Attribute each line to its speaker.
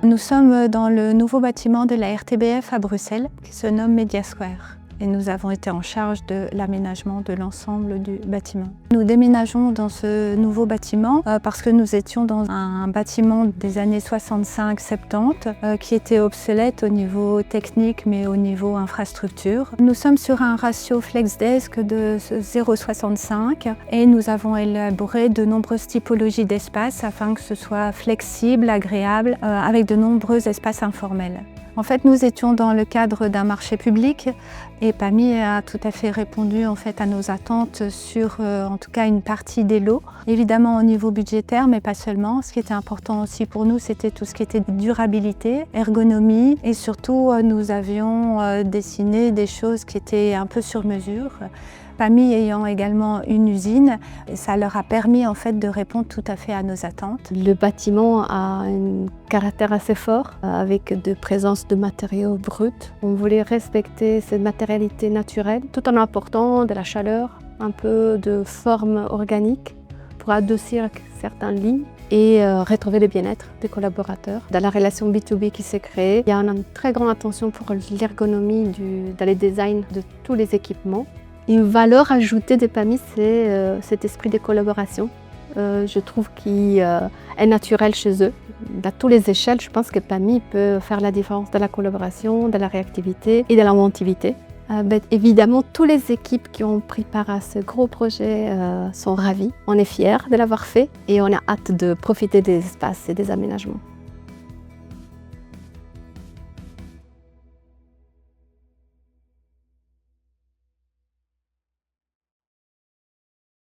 Speaker 1: Nous sommes dans le nouveau bâtiment de la RTBF à Bruxelles qui se nomme Media Square. Et nous avons été en charge de l'aménagement de l'ensemble du bâtiment. Nous déménageons dans ce nouveau bâtiment parce que nous étions dans un bâtiment des années 65-70 qui était obsolète au niveau technique mais au niveau infrastructure. Nous sommes sur un ratio FlexDesk de 0,65 et nous avons élaboré de nombreuses typologies d'espaces afin que ce soit flexible, agréable, avec de nombreux espaces informels. En fait, nous étions dans le cadre d'un marché public et PAMI a tout à fait répondu en fait, à nos attentes sur en tout cas une partie des lots. Évidemment au niveau budgétaire, mais pas seulement. Ce qui était important aussi pour nous, c'était tout ce qui était durabilité, ergonomie et surtout nous avions dessiné des choses qui étaient un peu sur mesure. PAMI ayant également une usine, ça leur a permis en fait de répondre tout à fait à nos attentes.
Speaker 2: Le bâtiment a un caractère assez fort avec de présence de matériaux bruts. On voulait respecter cette matérialité naturelle tout en apportant de la chaleur, un peu de forme organique pour adoucir certaines lignes et retrouver le bien-être des collaborateurs. Dans la relation B2B qui s'est créée, il y a une très grande attention pour l'ergonomie dans les designs de tous les équipements. Une valeur ajoutée de PAMI, c'est cet esprit de collaboration. Je trouve qu'il est naturel chez eux. À toutes les échelles, je pense que PAMI peut faire la différence dans la collaboration, dans la réactivité et dans l'inventivité. Évidemment, toutes les équipes qui ont pris part à ce gros projet sont ravies. On est fiers de l'avoir fait et on a hâte de profiter des espaces et des aménagements.